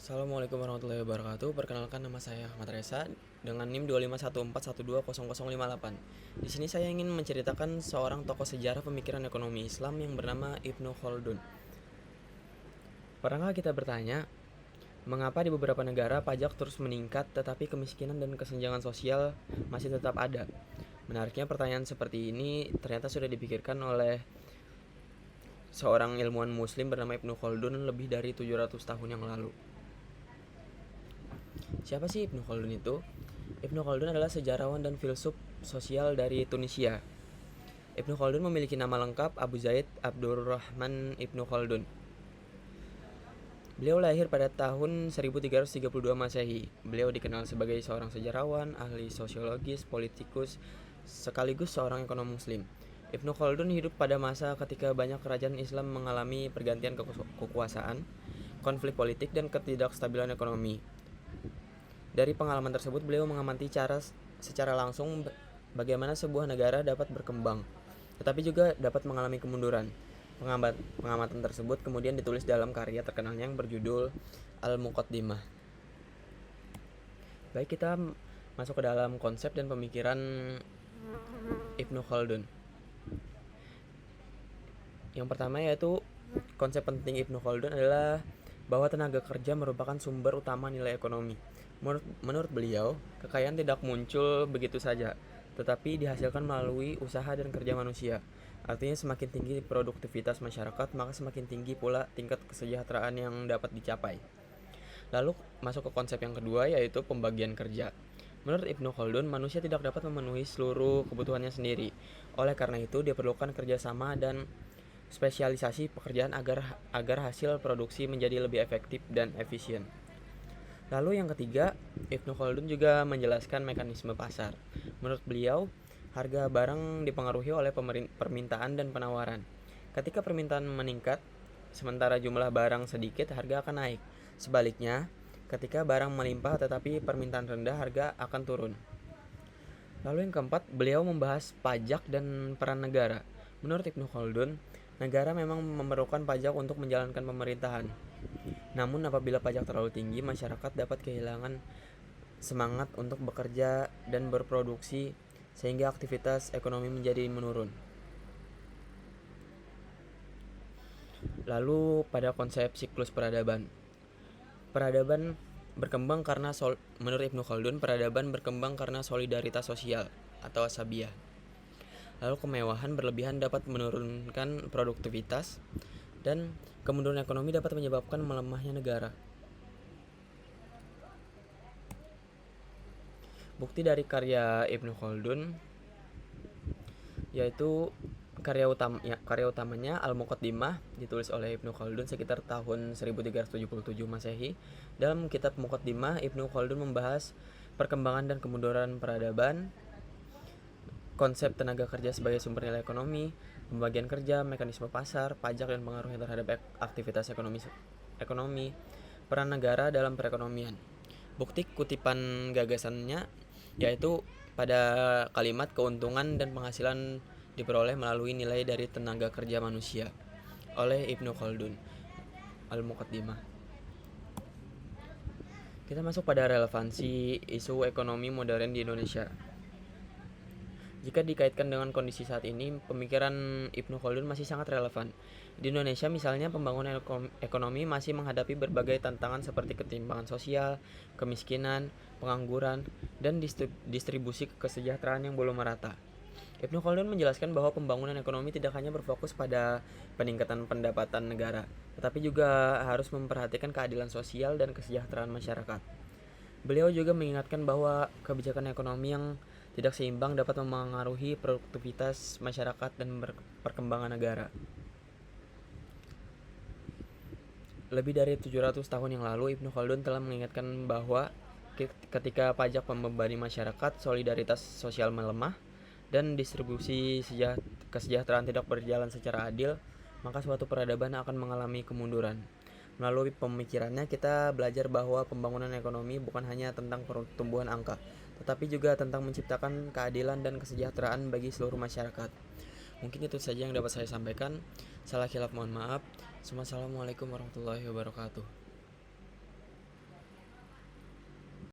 Assalamualaikum warahmatullahi wabarakatuh. Perkenalkan, nama saya Ahmad Reza dengan NIM 25141200058. Di sini saya ingin menceritakan seorang tokoh sejarah pemikiran ekonomi Islam yang bernama Ibnu Khaldun. Pernahkah kita bertanya, mengapa di beberapa negara pajak terus meningkat tetapi kemiskinan dan kesenjangan sosial masih tetap ada? Menariknya, pertanyaan seperti ini ternyata sudah dipikirkan oleh seorang ilmuwan muslim bernama Ibnu Khaldun lebih dari 700 tahun yang lalu. Siapa sih Ibnu Khaldun itu? Ibnu Khaldun adalah sejarawan dan filsuf sosial dari Tunisia. Ibnu Khaldun memiliki nama lengkap Abu Zaid Abdurrahman Ibnu Khaldun. Beliau lahir pada tahun 1332 Masehi. Beliau dikenal sebagai seorang sejarawan, ahli sosiologis, politikus, sekaligus seorang ekonom muslim. Ibnu Khaldun hidup pada masa ketika banyak kerajaan Islam mengalami pergantian kekuasaan, konflik politik, dan ketidakstabilan ekonomi. Dari pengalaman tersebut, beliau mengamati secara langsung bagaimana sebuah negara dapat berkembang, tetapi juga dapat mengalami kemunduran. Pengamatan tersebut kemudian ditulis dalam karya terkenalnya yang berjudul Al-Muqaddimah. Baik, kita masuk ke dalam konsep dan pemikiran Ibnu Khaldun. Yang pertama yaitu konsep penting Ibnu Khaldun adalah bahwa tenaga kerja merupakan sumber utama nilai ekonomi. Menurut beliau, kekayaan tidak muncul begitu saja, tetapi dihasilkan melalui usaha dan kerja manusia. Artinya, semakin tinggi produktivitas masyarakat, maka semakin tinggi pula tingkat kesejahteraan yang dapat dicapai. Lalu masuk ke konsep yang kedua, yaitu pembagian kerja. Menurut Ibnu Khaldun, manusia tidak dapat memenuhi seluruh kebutuhannya sendiri. Oleh karena itu, diperlukan kerjasama dan spesialisasi pekerjaan agar hasil produksi menjadi lebih efektif dan efisien. Lalu yang ketiga, Ibnu Khaldun juga menjelaskan mekanisme pasar. Menurut beliau, harga barang dipengaruhi oleh permintaan dan penawaran. Ketika permintaan meningkat, sementara jumlah barang sedikit, harga akan naik. Sebaliknya, ketika barang melimpah tetapi permintaan rendah, harga akan turun. Lalu yang keempat, beliau membahas pajak dan peran negara. Menurut Ibnu Khaldun, negara memang memerlukan pajak untuk menjalankan pemerintahan. Namun apabila pajak terlalu tinggi, masyarakat dapat kehilangan semangat untuk bekerja dan berproduksi sehingga aktivitas ekonomi menjadi menurun. Lalu pada konsep siklus peradaban. Peradaban berkembang karena menurut Ibnu Khaldun, peradaban berkembang karena solidaritas sosial atau asabiyah. Lalu kemewahan berlebihan dapat menurunkan produktivitas dan kemunduran ekonomi dapat menyebabkan melemahnya negara. Bukti dari karya Ibnu Khaldun yaitu karya utamanya Al-Muqaddimah, ditulis oleh Ibnu Khaldun sekitar tahun 1377 Masehi. Dalam kitab Muqaddimah, Ibnu Khaldun membahas perkembangan dan kemunduran peradaban, konsep tenaga kerja sebagai sumber nilai ekonomi, pembagian kerja, mekanisme pasar, pajak dan pengaruhnya terhadap aktivitas ekonomi, peran negara dalam perekonomian. Bukti kutipan gagasannya yaitu pada kalimat keuntungan dan penghasilan diperoleh melalui nilai dari tenaga kerja manusia oleh Ibnu Khaldun, Al-Muqaddimah. Kita masuk pada relevansi isu ekonomi modern di Indonesia. Jika dikaitkan dengan kondisi saat ini, pemikiran Ibnu Khaldun masih sangat relevan. Di Indonesia misalnya, pembangunan ekonomi masih menghadapi berbagai tantangan seperti ketimpangan sosial, kemiskinan, pengangguran, dan distribusi kesejahteraan yang belum merata. Ibnu Khaldun menjelaskan bahwa pembangunan ekonomi tidak hanya berfokus pada peningkatan pendapatan negara, tetapi juga harus memperhatikan keadilan sosial dan kesejahteraan masyarakat. Beliau juga mengingatkan bahwa kebijakan ekonomi yang tidak seimbang dapat memengaruhi produktivitas masyarakat dan perkembangan negara. Lebih dari 700 tahun yang lalu, Ibnu Khaldun telah mengingatkan bahwa ketika pajak membebani masyarakat, solidaritas sosial melemah, dan distribusi kesejahteraan tidak berjalan secara adil, maka suatu peradaban akan mengalami kemunduran. Melalui pemikirannya, kita belajar bahwa pembangunan ekonomi bukan hanya tentang pertumbuhan angka, tetapi juga tentang menciptakan keadilan dan kesejahteraan bagi seluruh masyarakat. Mungkin itu saja yang dapat saya sampaikan. Salah khilaf mohon maaf. Wassalamualaikum warahmatullahi wabarakatuh.